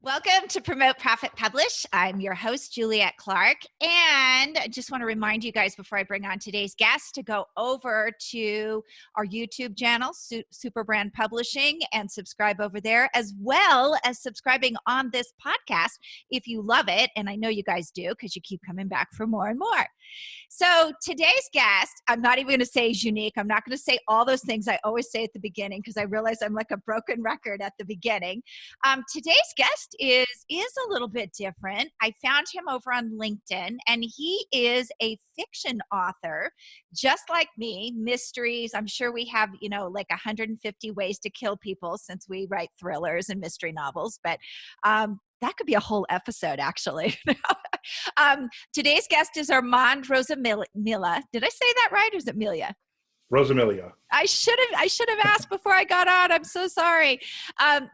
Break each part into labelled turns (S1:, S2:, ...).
S1: Welcome to Promote, Profit, Publish. I'm your host, Juliette Clark. And I just want to remind you guys before I bring on today's guest to go over to our YouTube channel, Super Brand Publishing, and subscribe over there, as well as subscribing on this podcast if you love it. And I know you guys do because you keep coming back for more and more. So today's guest, I'm not even going to say is unique. I'm not going to say all those things I always say at the beginning because I realize I'm like a broken record at the beginning. Today's guest is a little bit different. I found him over on LinkedIn, and he is a fiction author, just like me. Mysteries. I'm sure we have, like 150 ways to kill people since we write thrillers and mystery novels, but that could be a whole episode, actually. Today's guest is Armand Rosamilia. Did I say that right, or is it Milia?
S2: Rosamilia.
S1: I should have asked before I got on. I'm so sorry.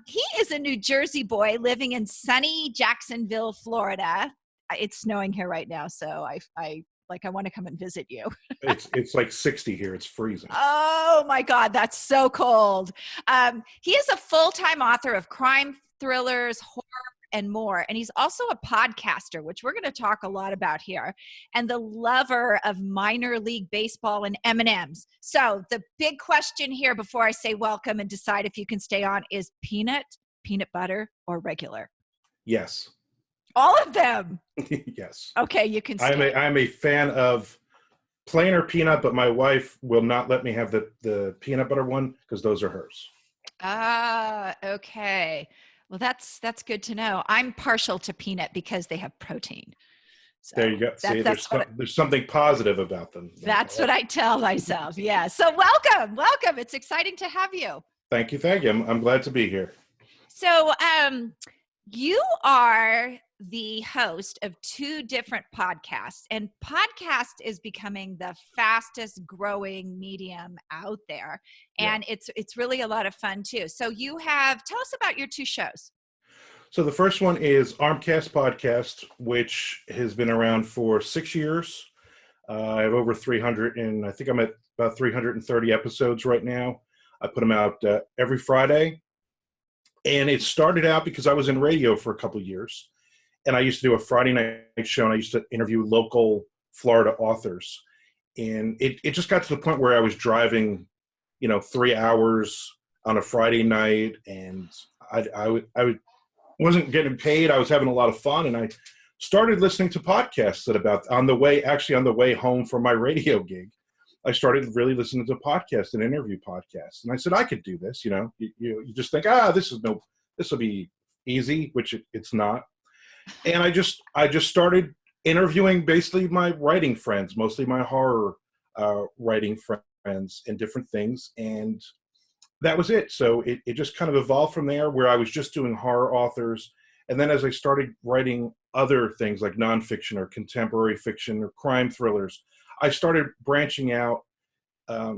S1: He is a New Jersey boy living in sunny Jacksonville, Florida. It's snowing here right now, so I want to come and visit you.
S2: It's like 60 here. It's freezing.
S1: Oh my God, that's so cold. He is a full-time author of crime thrillers, horror, and more. And he's also a podcaster, which we're going to talk a lot about here, and the lover of minor league baseball and M&Ms. So the big question here before I say welcome and decide if you can stay on is peanut butter, or regular?
S2: Yes.
S1: All of them?
S2: Yes.
S1: Okay, you can stay.
S2: I'm a fan of plain or peanut, but my wife will not let me have the peanut butter one because those are hers.
S1: Ah, okay. Well, that's good to know. I'm partial to peanut because they have protein. So
S2: there you go. See, there's something positive about them.
S1: That's what I tell myself. Yeah. So welcome. It's exciting to have you.
S2: Thank you. I'm glad to be here.
S1: So you are the host of two different podcasts, and podcast is becoming the fastest growing medium out there. And yeah, it's really a lot of fun too. So tell us about your two shows.
S2: So the first one is Armands Podcast, which has been around for 6 years. I have over 300, and I think I'm at about 330 episodes right now. I put them out every Friday. And it started out because I was in radio for a couple of years. And I used to do a Friday night show, and I used to interview local Florida authors. And it just got to the point where I was driving, 3 hours on a Friday night, and I wasn't getting paid. I was having a lot of fun, and I started listening to podcasts on the way home from my radio gig. I started really listening to podcasts and interview podcasts. And I said, I could do this, you just think, this will be easy, which it's not. And I just started interviewing basically my writing friends, mostly my horror writing friends, and different things. And that was it. So it just kind of evolved from there, where I was just doing horror authors. And then as I started writing other things like nonfiction or contemporary fiction or crime thrillers, I started branching out. I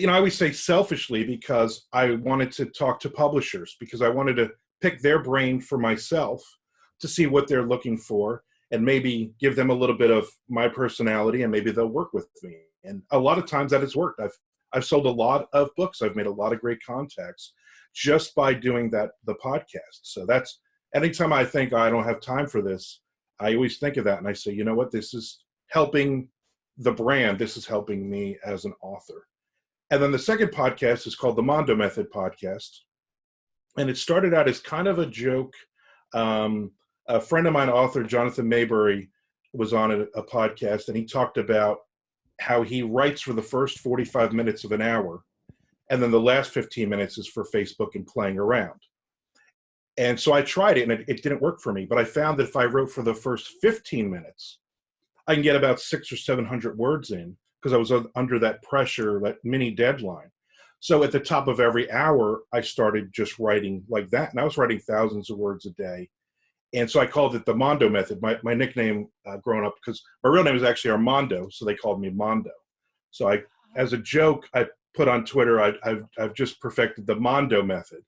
S2: always say selfishly, because I wanted to talk to publishers, because I wanted to pick their brain for myself to see what they're looking for, and maybe give them a little bit of my personality, and maybe they'll work with me. And a lot of times that has worked. I've sold a lot of books. I've made a lot of great contacts just by doing the podcast. So that's, anytime I think I don't have time for this, I always think of that, and I say, you know what, this is helping the brand. This is helping me as an author. And then the second podcast is called the Mondo Method Podcast. And it started out as kind of a joke. A friend of mine, author Jonathan Maybury, was on a podcast, and he talked about how he writes for the first 45 minutes of an hour, and then the last 15 minutes is for Facebook and playing around. And so I tried it, and it didn't work for me. But I found that if I wrote for the first 15 minutes, I can get about 600 or 700 words in, because I was under that pressure, that mini deadline. So at the top of every hour, I started just writing like that. And I was writing thousands of words a day. And so I called it the Mondo Method. My nickname growing up, because my real name is actually Armando, so they called me Mondo. So as a joke, I put on Twitter, I've just perfected the Mondo Method.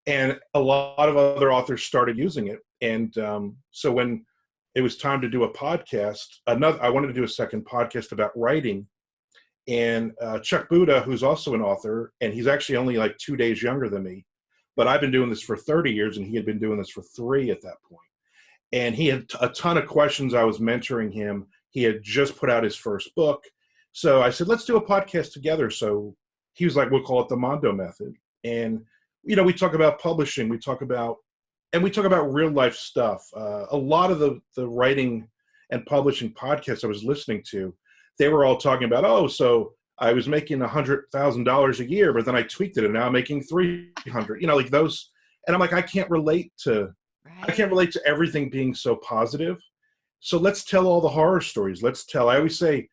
S2: And a lot of other authors started using it. And so when it was time to do a podcast, I wanted to do a second podcast about writing. And Chuck Buda, who's also an author, and he's actually only like 2 days younger than me, but I've been doing this for 30 years and he had been doing this for 3 at that point. And he had a ton of questions. I was mentoring him. He had just put out his first book. So I said, let's do a podcast together. So he was like, we'll call it the Mondo Method. And, we talk about publishing, we talk about real life stuff. A lot of the writing and publishing podcasts I was listening to, they were all talking about, so I was making $100,000 a year, but then I tweaked it and now I'm making 300, like those. And I'm like, I can't relate to everything being so positive. So let's tell all the horror stories. I always say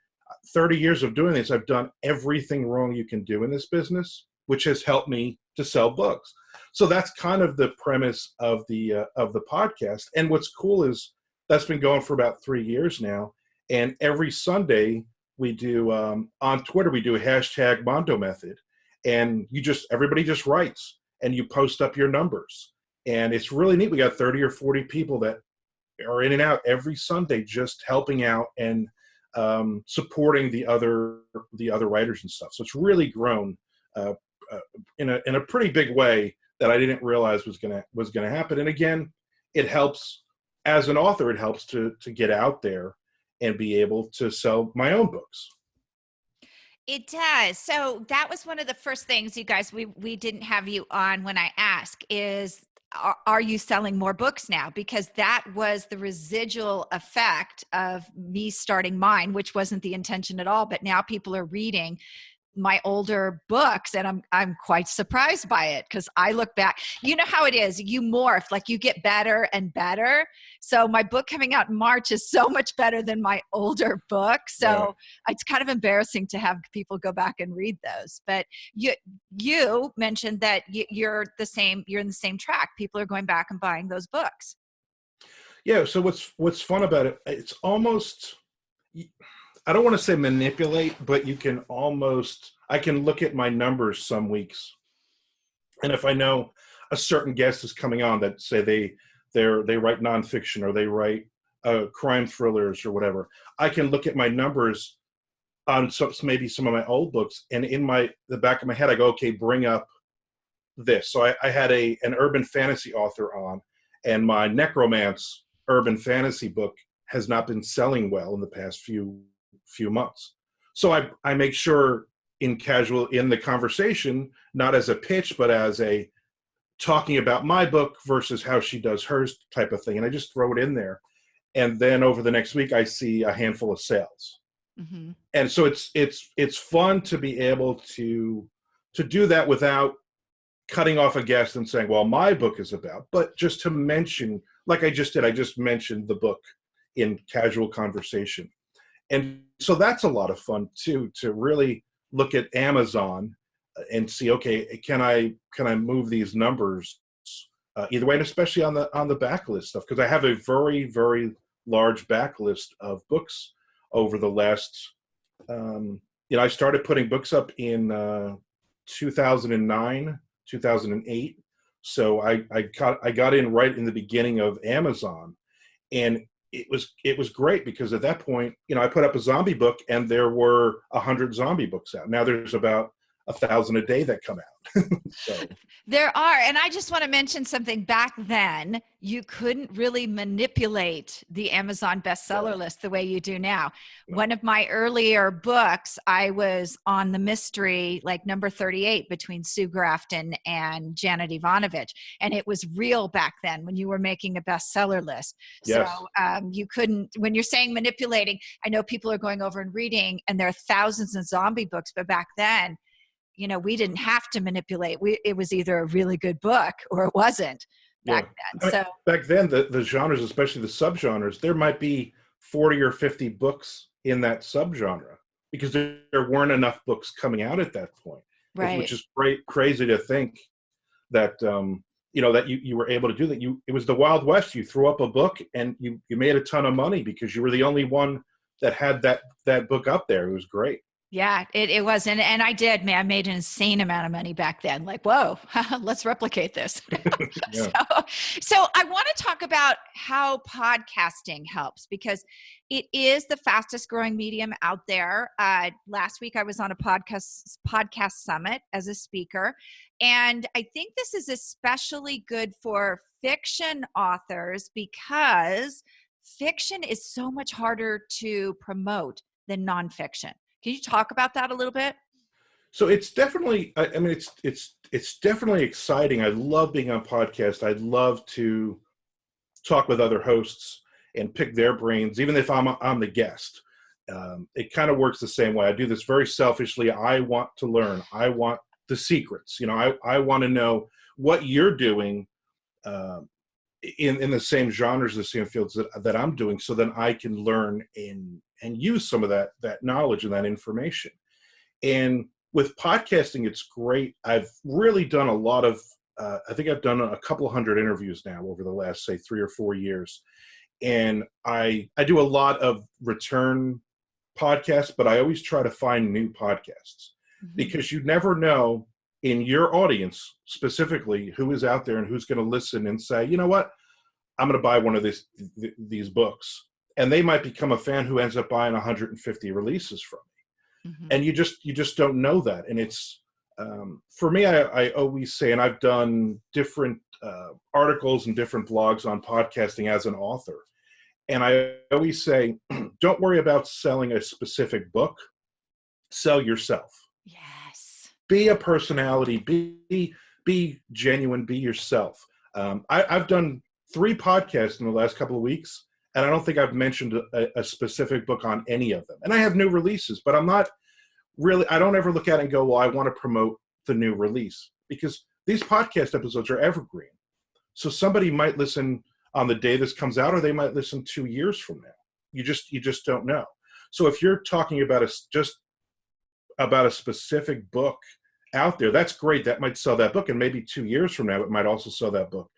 S2: 30 years of doing this, I've done everything wrong you can do in this business, which has helped me to sell books. So that's kind of the premise of the podcast. And what's cool is that's been going for about 3 years now. And every Sunday we do, on Twitter, we do a hashtag Mondo Method. And everybody just writes and you post up your numbers. And it's really neat. We got 30 or 40 people that are in and out every Sunday, just helping out and supporting the other writers and stuff. So it's really grown in a pretty big way that I didn't realize was gonna happen. And again, it helps as an author. It helps to get out there and be able to sell my own books.
S1: It does. So that was one of the first things, you guys, we didn't have you on when I asked is, are you selling more books now? Because that was the residual effect of me starting mine, which wasn't the intention at all. But now people are reading my older books and I'm quite surprised by it because I look back, you know how it is, you morph, like you get better and better. So my book coming out in March is so much better than my older book. So It's kind of embarrassing to have people go back and read those. But you mentioned that you're in the same track. People are going back and buying those books.
S2: Yeah. So what's fun about it, it's almost, I don't want to say manipulate, but I can look at my numbers some weeks. And if I know a certain guest is coming on that say they write nonfiction or they write crime thrillers or whatever, I can look at my numbers on maybe some of my old books. And in the back of my head, I go, okay, bring up this. So I had an urban fantasy author on, and my necromance urban fantasy book has not been selling well in the past few months. So I make sure in the conversation, not as a pitch, but as a talking about my book versus how she does hers type of thing. And I just throw it in there. And then over the next week, I see a handful of sales. Mm-hmm. And so it's fun to be able to do that without cutting off a guest and saying, well, my book is about, but just to mention, like I just did, I just mentioned the book in casual conversation. And so that's a lot of fun too, to really look at Amazon and see, okay, can I move these numbers either way, and especially on the backlist stuff, because I have a very, very large backlist of books over the last, I started putting books up in 2009, 2008. So I got in right in the beginning of Amazon, and it was great because at that point, I put up a zombie book and there were 100 zombie books out. Now there's about 1,000 a day that come out. So.
S1: There are. And I just want to mention something. Back then, you couldn't really manipulate the Amazon bestseller list the way you do now. One of my earlier books, I was on the mystery, like number 38 between Sue Grafton and Janet Ivanovich. And it was real back then when you were making a bestseller list. Yes. So you couldn't, when you're saying manipulating, I know people are going over and reading and there are thousands of zombie books, but back then, we didn't have to manipulate. It was either a really good book or it wasn't back then. So
S2: back then, the genres, especially the subgenres, there might be 40 or 50 books in that subgenre because there weren't enough books coming out at that point.
S1: Right.
S2: Which is crazy to think that, that you were able to do that. It was the Wild West. You threw up a book and you made a ton of money because you were the only one that had that book up there. It was great.
S1: Yeah, it was. And I did, man, I made an insane amount of money back then. Like, whoa, let's replicate this.
S2: Yeah.
S1: So I want to talk about how podcasting helps because it is the fastest growing medium out there. Last week I was on a podcast summit as a speaker, and I think this is especially good for fiction authors because fiction is so much harder to promote than nonfiction. Can you talk about that a little bit?
S2: So it's definitely, I mean, it's definitely exciting. I love being on podcasts. I love to talk with other hosts and pick their brains, even if I'm the guest. It kind of works the same way. I do this very selfishly. I want to learn. I want the secrets. I want to know what you're doing in the same genres, the same fields that I'm doing, so then I can learn and use some of that knowledge and that information. And with podcasting, it's great. I've really done a lot of, I think I've done a couple of hundred interviews now over the last, say, 3 or 4 years. And I do a lot of return podcasts, but I always try to find new podcasts because you never know in your audience specifically who is out there and who's going to listen and say, you know what, I'm going to buy one of these books. And they might become a fan who ends up buying 150 releases from me. And you just don't know that. And it's, for me, I always say, and I've done different articles and different blogs on podcasting as an author. And I always say, don't worry about selling a specific book, sell yourself.
S1: Yes.
S2: Be a personality, be genuine, be yourself. I've done 3 podcasts in the last couple of weeks, and I don't think I've mentioned a specific book on any of them. And I have new releases, but I don't ever look at it and go, well, I want to promote the new release, because these podcast episodes are evergreen. So somebody might listen on the day this comes out, or they might listen 2 years from now. You just don't know. So if you're talking about a specific book out there, that's great. That might sell that book, and maybe 2 years from now, it might also sell that book.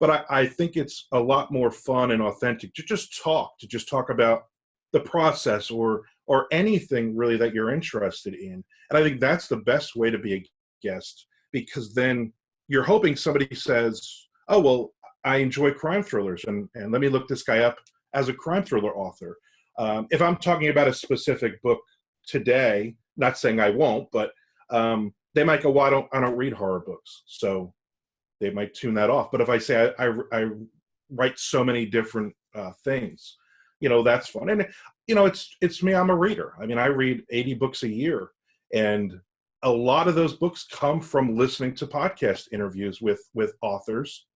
S2: But I think it's a lot more fun and authentic to just talk about the process or anything really that you're interested in. And I think that's the best way to be a guest, because then you're hoping somebody says, oh, well, I enjoy crime thrillers, and let me look this guy up as a crime thriller author. If I'm talking about a specific book today, not saying I won't, but they might go, well, I don't read horror books. So they might tune that off. But if I say I write so many different things, that's fun. And, it's me, I'm a reader. I mean, I read 80 books a year, and a lot of those books come from listening to podcast interviews with authors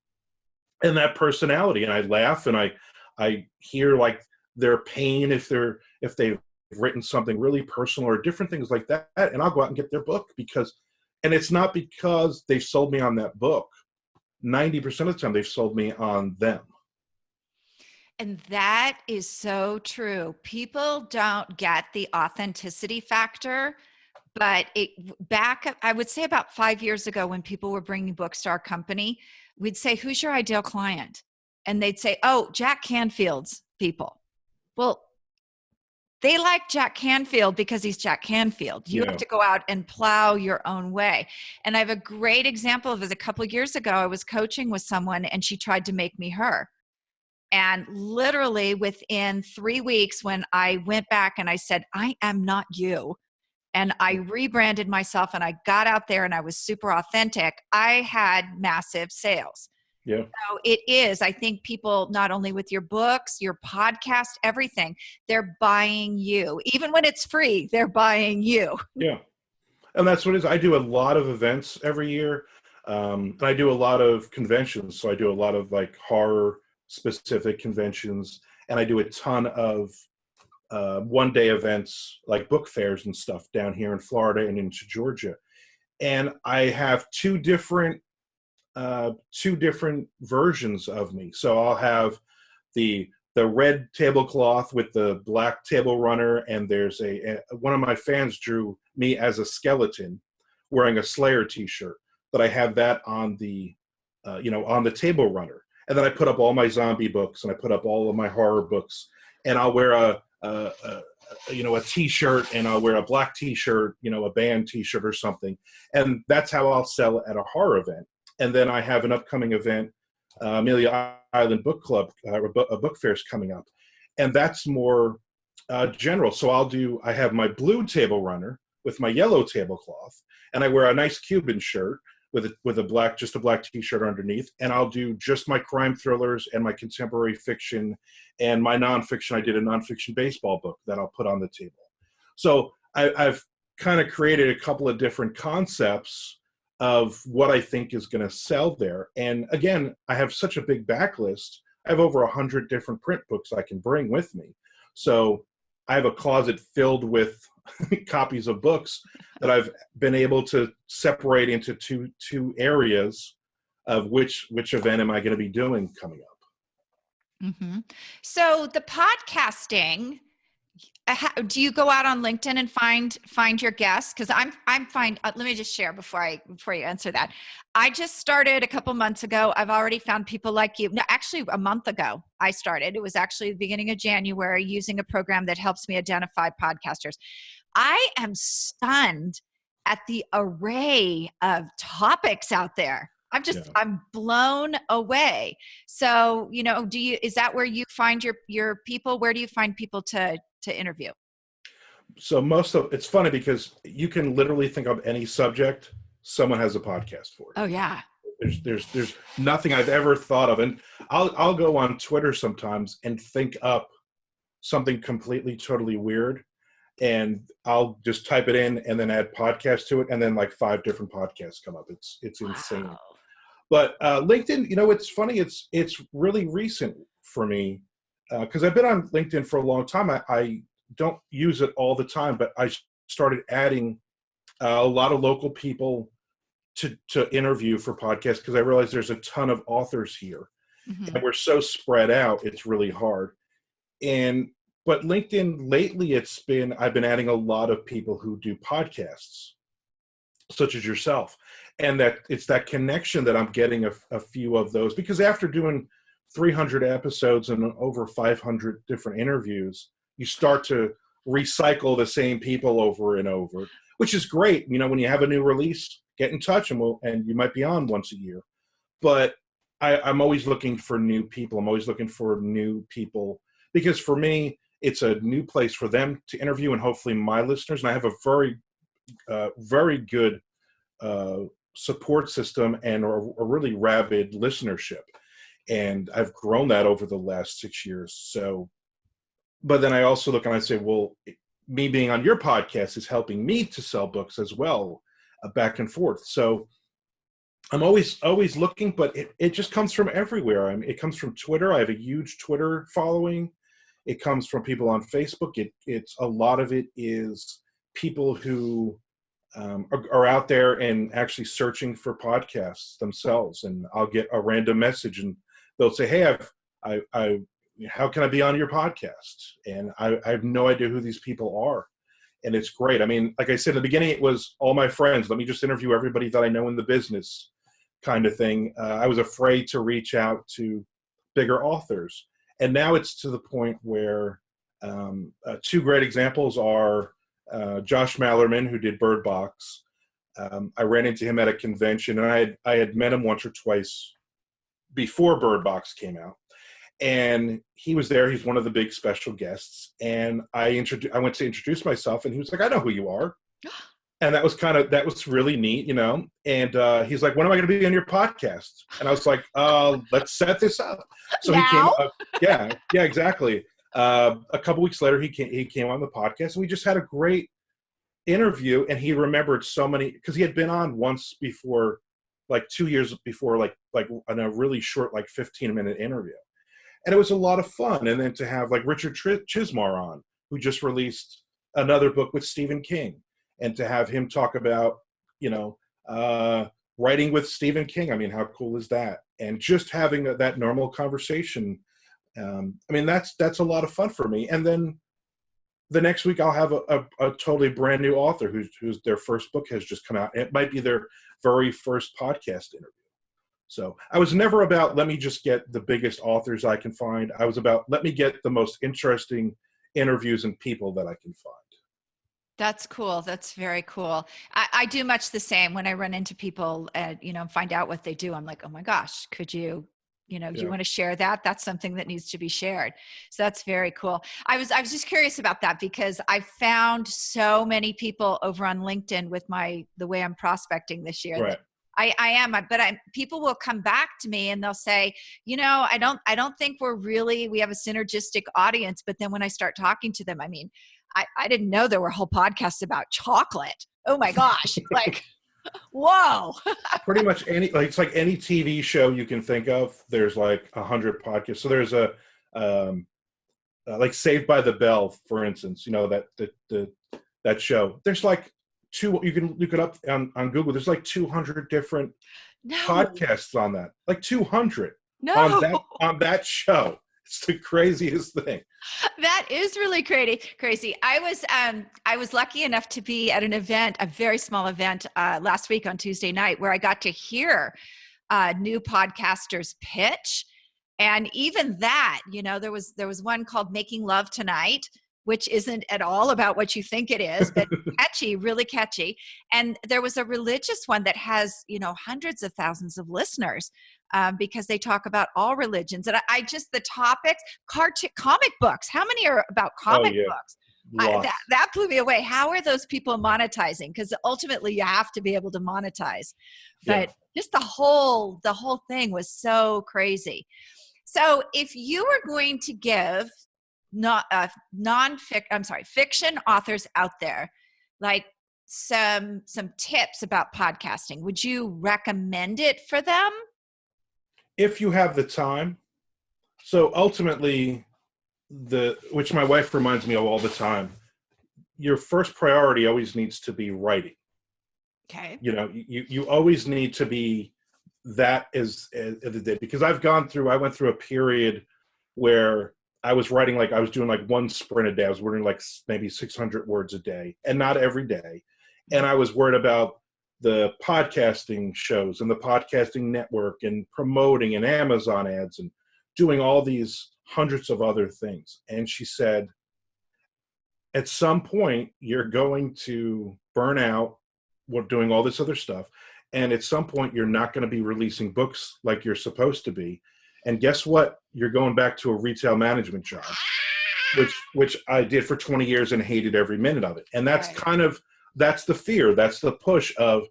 S2: and that personality. And I laugh, and I hear like their pain if they've written something really personal or different things like that. And I'll go out and get their book and it's not because they've sold me on that book. 90% of the time they've sold me on them.
S1: And that is so true. People don't get the authenticity factor, but I would say about 5 years ago, when people were bringing books to our company, we'd say, who's your ideal client? And they'd say, oh, Jack Canfield's people. Well, they like Jack Canfield because he's Jack Canfield. You have to go out and plow your own way. And I have a great example of this. A couple of years ago, I was coaching with someone, and she tried to make me her. And literally within 3 weeks, when I went back and I said, I am not you, and I rebranded myself and I got out there and I was super authentic, I had massive sales.
S2: Yeah.
S1: So it is, I think people, not only with your books, your podcast, everything, they're buying you. Even when it's free, they're buying you.
S2: Yeah. And that's what it is. I do a lot of events every year. And I do a lot of conventions. So I do a lot of like horror specific conventions, and I do a ton of one-day events like book fairs and stuff down here in Florida and into Georgia. And I have two different versions of me. So I'll have the red tablecloth with the black table runner, and there's one of my fans drew me as a skeleton wearing a Slayer t-shirt, but I have that on the on the table runner. And then I put up all my zombie books, and I put up all of my horror books, and I'll wear a a t-shirt, and I'll wear a black t-shirt, a band t-shirt or something. And that's how I'll sell at a horror event. And then I have an upcoming event, Amelia Island Book Club, a book fair is coming up. And that's more general. So I have my blue table runner with my yellow tablecloth, and I wear a nice Cuban shirt with a black t-shirt underneath, and I'll do just my crime thrillers and my contemporary fiction and my nonfiction. I did a nonfiction baseball book that I'll put on the table. So I've kind of created a couple of different concepts of what I think is going to sell there. And again, I have such a big backlist. I have over 100 different print books I can bring with me. So I have a closet filled with copies of books that I've been able to separate into two areas of which event am I going to be doing coming up.
S1: Mm-hmm. So the podcasting, do you go out on LinkedIn and find your guests? Because let me just share before you answer that. I just started a couple months ago. I've already found people like you. No, actually a month ago I started. It was actually the beginning of January, using a program that helps me identify podcasters. I am stunned at the array of topics out there. I'm blown away. So, is that where you find your people? Where do you find people to interview?
S2: So it's funny because you can literally think of any subject, someone has a podcast for it.
S1: Oh yeah.
S2: There's nothing I've ever thought of. And I'll go on Twitter sometimes and think up something completely, totally weird. And I'll just type it in and then add podcast to it. And then like 5 different podcasts come up. It's insane.
S1: Wow.
S2: But LinkedIn, it's funny. It's really recent for me because I've been on LinkedIn for a long time. I don't use it all the time, but I started adding a lot of local people to interview for podcasts because I realized there's a ton of authors here. Mm-hmm. And we're so spread out, it's really hard. But LinkedIn lately, I've been adding a lot of people who do podcasts, such as yourself. And that it's that connection that I'm getting a few of those, because after doing 300 episodes and over 500 different interviews, you start to recycle the same people over and over, which is great. When you have a new release, get in touch and you might be on once a year. But I'm always looking for new people. I'm always looking for new people because for me, it's a new place for them to interview and hopefully my listeners. And I have a very, very good support system and a really rabid listenership. And I've grown that over the last 6 years. So, but then I also look and I say, well, me being on your podcast is helping me to sell books as well, back and forth. So I'm always looking, but it just comes from everywhere. It comes from Twitter. I have a huge Twitter following. It comes from people on Facebook. It's a lot of it is people who are out there and actually searching for podcasts themselves. And I'll get a random message and they'll say, hey, how can I be on your podcast? And I have no idea who these people are. And it's great. Like I said, in the beginning, it was all my friends. Let me just interview everybody that I know in the business kind of thing. I was afraid to reach out to bigger authors. And now it's to the point where 2 great examples are Josh Mallerman, who did Bird Box. I ran into him at a convention, and I had met him once or twice before Bird Box came out. And he was there. He's one of the big special guests. And I went to introduce myself, and he was like, I know who you are. And that was really neat, And he's like, when am I going to be on your podcast? And I was like, let's set this up. So
S1: now?
S2: He came up. Yeah, exactly. A couple weeks later, he came on the podcast, and we just had a great interview. And he remembered so many, because he had been on once before, like 2 years before, like in a really short, like 15-minute interview. And it was a lot of fun. And then to have like Richard Chismar on, who just released another book with Stephen King, and to have him talk about, writing with Stephen King. How cool is that? And just having that normal conversation. That's a lot of fun for me. And then the next week I'll have a totally brand new author who's their first book has just come out. It might be their very first podcast interview. So I was never about, let me just get the biggest authors I can find. I was about, let me get the most interesting interviews and people that I can find.
S1: That's cool. That's very cool. I do much the same when I run into people, find out what they do. I'm like, oh my gosh, could you, do you
S2: Yeah.
S1: want to share that? That's something that needs to be shared. So that's very cool. I was just curious about that because I found so many people over on LinkedIn with the way I'm prospecting this year that
S2: Right.
S1: I am, but people will come back to me and they'll say, I don't think we have a synergistic audience. But then when I start talking to them, I mean, I didn't know there were whole podcasts about chocolate. Oh my gosh. Like, whoa.
S2: Pretty much it's like any TV show you can think of, there's like 100 podcasts. So there's like Saved by the Bell, for instance, that show. There's like you can look it up on Google. There's like 200 different podcasts on that, like 200 on that show. It's the craziest thing.
S1: That is really crazy. I was lucky enough to be at an event, a very small event, last week on Tuesday night, where I got to hear new podcasters pitch. And even that, there was one called Making Love Tonight, which isn't at all about what you think it is, but catchy, really catchy. And there was a religious one that has, hundreds of thousands of listeners, because they talk about all religions. And the topics, comic books. How many are about comic books? That blew me away. How are those people monetizing? Because ultimately you have to be able to monetize. But just the whole thing was so crazy. So if you were going to give fiction authors out there, like some tips about podcasting, would you recommend it for them?
S2: If you have the time. So ultimately, which my wife reminds me of all the time, your first priority always needs to be writing.
S1: Okay.
S2: You always need to be that as the day, because I went through a period where I was writing, like I was doing like one sprint a day. I was writing like maybe 600 words a day, and not every day. And I was worried about the podcasting shows and the podcasting network and promoting and Amazon ads and doing all these hundreds of other things. And she said, at some point, you're going to burn out doing all this other stuff. And at some point, you're not going to be releasing books like you're supposed to be. And guess what? You're going back to a retail management job, which I did for 20 years and hated every minute of it. And that's that's the fear. That's the push of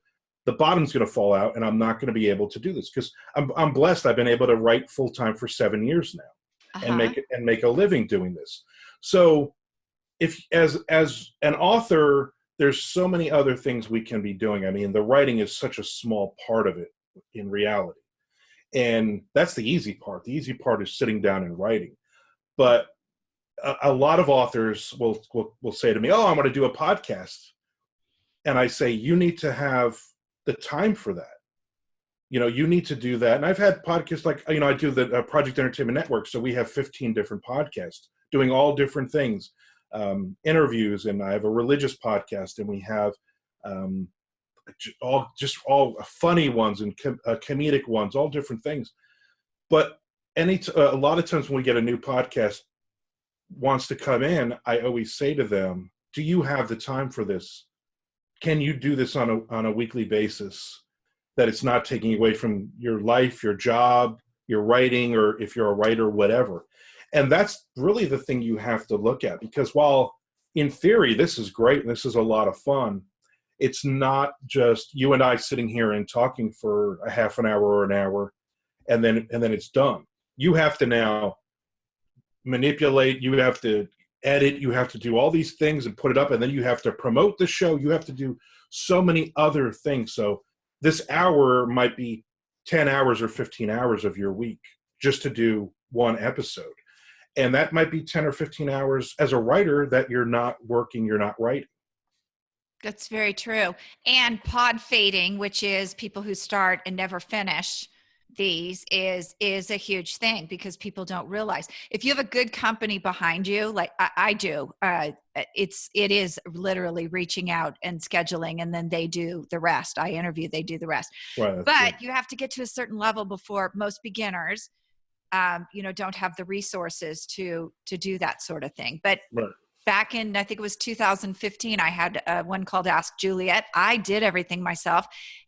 S2: the bottom's going to fall out and I'm not going to be able to do this, because I'm blessed. I've been able to write full time for 7 years now and make a living doing this. So if as an author, there's so many other things we can be doing. I mean, the writing is such a small part of it in reality. And that's the easy part. The easy part is sitting down and writing. But a lot of authors will say to me, oh, I'm going to do a podcast. And I say, you need to have the time for that. You need to do that. And I've had podcasts like, I do the Project Entertainment Network. So we have 15 different podcasts doing all different things, interviews. And I have a religious podcast, and we have all funny ones and comedic ones, all different things. But a lot of times when we get a new podcast wants to come in, I always say to them, do you have the time for this? Can you do this on a weekly basis, that it's not taking away from your life, your job, your writing, or if you're a writer, whatever. And that's really the thing you have to look at, because while in theory, this is great and this is a lot of fun, it's not just you and I sitting here and talking for a half an hour or an hour and then it's done. You have to now manipulate, you have to edit, you have to do all these things and put it up, and then you have to promote the show. You have to do so many other things. So this hour might be 10 hours or 15 hours of your week just to do one episode. And that might be 10 or 15 hours as a writer that you're not working, you're not writing.
S1: That's very true. And pod fading, which is people who start and never finish these, is a huge thing, because people don't realize if you have a good company behind you, like I do, it is literally reaching out and scheduling, and then they do the rest. I interview, they do the rest.
S2: Right,
S1: but you have to get to a certain level before most beginners don't have the resources to do that sort of thing. But
S2: Right.
S1: back in, I think it was 2015, I had one called Ask Juliet. I did everything myself,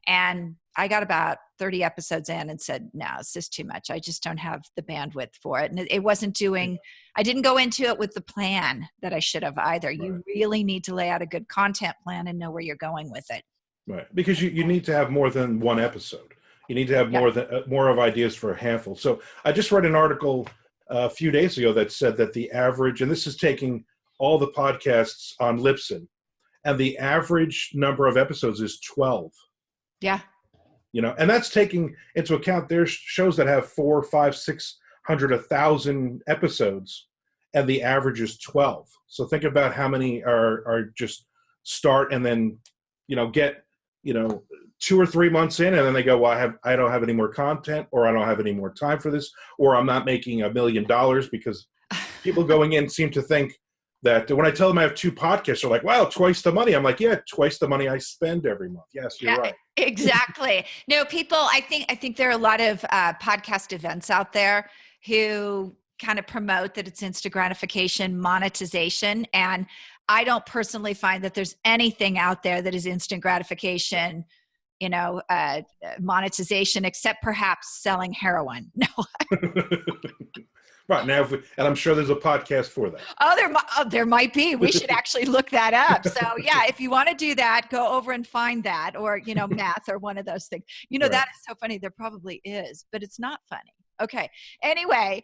S1: and I got about 30 episodes in and said, no, it's just too much. I just don't have the bandwidth for it. And it wasn't doing, I didn't go into it with the plan that I should have either.
S2: Right.
S1: You really need to lay out a good content plan and know where you're going with it.
S2: Right. Because you need to have more than one episode. You need to have more of ideas for a handful. So I just read an article a few days ago that said that the average, and this is taking all the podcasts on Libsyn, and the average number of episodes is 12.
S1: Yeah.
S2: And that's taking into account there's shows that have 400, 500, 600, 1,000 episodes, and the average is 12. So think about how many are just start and then, get, 2 or 3 months in, and then they go, well, I don't have any more content, or I don't have any more time for this, or I'm not making $1 million, because people going in seem to think that when I tell them I have 2 podcasts, they're like, wow, twice the money. I'm like, yeah, twice the money I spend every month. Yes, you're right.
S1: Exactly. No, people, I think there are a lot of podcast events out there who kind of promote that it's instant gratification, monetization. And I don't personally find that there's anything out there that is instant gratification, monetization, except perhaps selling heroin. No.
S2: Right now, and I'm sure there's a podcast for that.
S1: There might be. We should actually look that up. So yeah, if you want to do that, go over and find that, or math, or one of those things.
S2: Right.
S1: That is so funny. There probably is, but it's not funny. Okay. Anyway,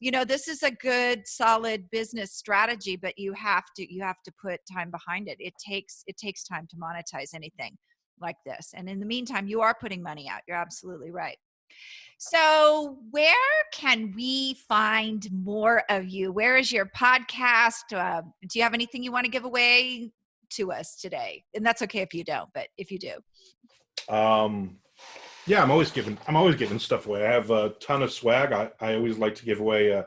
S1: this is a good, solid business strategy, but you have to put time behind it. It takes time to monetize anything like this. And in the meantime, you are putting money out. You're absolutely right. So where can we find more of you? Where is your podcast? Do you have anything you want to give away to us today? And that's okay if you don't, but if you do.
S2: Yeah, I'm always giving stuff away. I have a ton of swag. I always like to give away a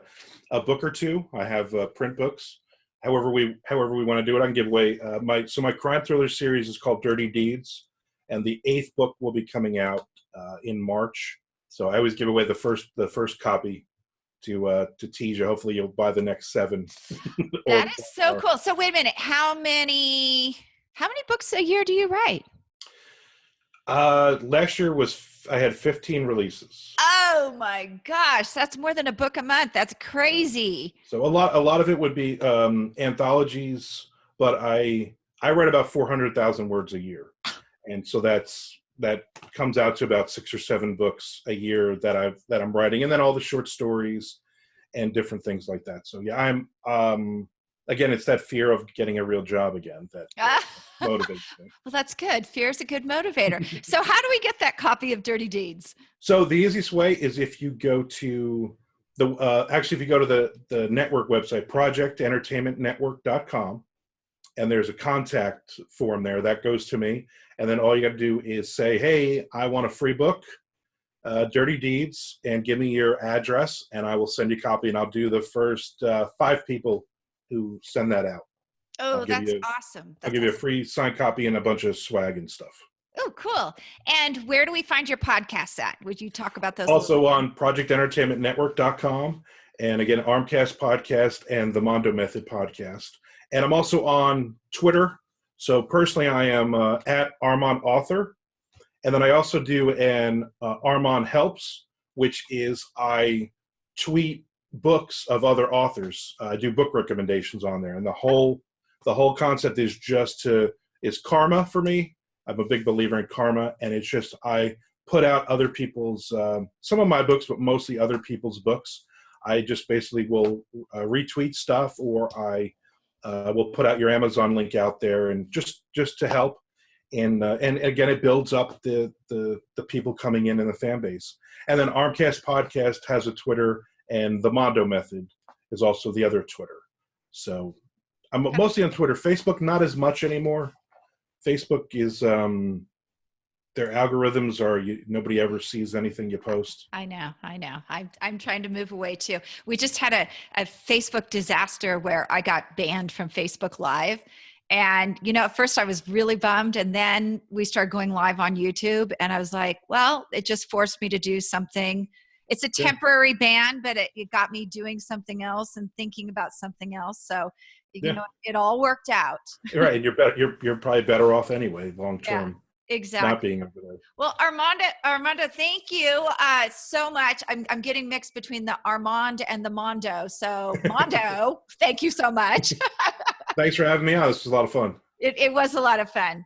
S2: book or two. I have print books. However we want to do it, I can give away my crime thriller series is called Dirty Deeds, and the 8th book will be coming out in March. So I always give away the first copy to tease you. Hopefully you'll buy the next 7.
S1: That is so cool. So wait a minute. How many books a year do you write?
S2: Last year I had 15 releases.
S1: Oh my gosh, that's more than a book a month. That's crazy.
S2: So a lot of it would be anthologies, but I write about 400,000 words a year, and so that comes out to about 6 or 7 books a year that I'm writing, and then all the short stories and different things like that. So yeah, I'm again, it's that fear of getting a real job again that motivates me.
S1: Well, that's good. Fear is a good motivator. So how do we get that copy of Dirty Deeds?
S2: So the easiest way is if you go to if you go to the network website, projectentertainmentnetwork.com, and there's a contact form there that goes to me. And then all you got to do is say, hey, I want a free book, Dirty Deeds, and give me your address, and I will send you a copy, and I'll do the first 5 people who send that out.
S1: Oh, that's awesome.
S2: I'll give you a free signed copy and a bunch of swag and stuff.
S1: Oh, cool. And where do we find your podcasts at? Would you talk about those?
S2: Also on projectentertainmentnetwork.com. And again, Armands Podcast and the Mondo Method Podcast. And I'm also on Twitter. So personally, I am at Armand Author. And then I also do an Armand Helps, which is I tweet books of other authors. I do book recommendations on there. And the whole concept is is karma for me. I'm a big believer in karma. And it's just I put out other people's, some of my books, but mostly other people's books. I just basically will retweet stuff, or I will put out your Amazon link out there, and just to help. And again, it builds up the people coming in the fan base. And then Armands Podcast has a Twitter, and the Mondo Method is also the other Twitter. So I'm mostly on Twitter. Facebook, not as much anymore. Facebook is their algorithms are nobody ever sees anything you post.
S1: I know. I'm trying to move away too. We just had a Facebook disaster where I got banned from Facebook Live. And, at first I was really bummed. And then we started going live on YouTube, and I was like, well, it just forced me to do something it's a temporary ban, but it got me doing something else and thinking about something else. So, it all worked out.
S2: Right, and you're better. You're probably better off anyway, long
S1: Yeah,
S2: term, not
S1: exactly.
S2: being over there.
S1: Well, Armando, thank you so much. I'm getting mixed between the Armand and the Mondo. So Mondo, thank you so much.
S2: Thanks for having me on. This was a lot of fun.
S1: It was a lot of fun.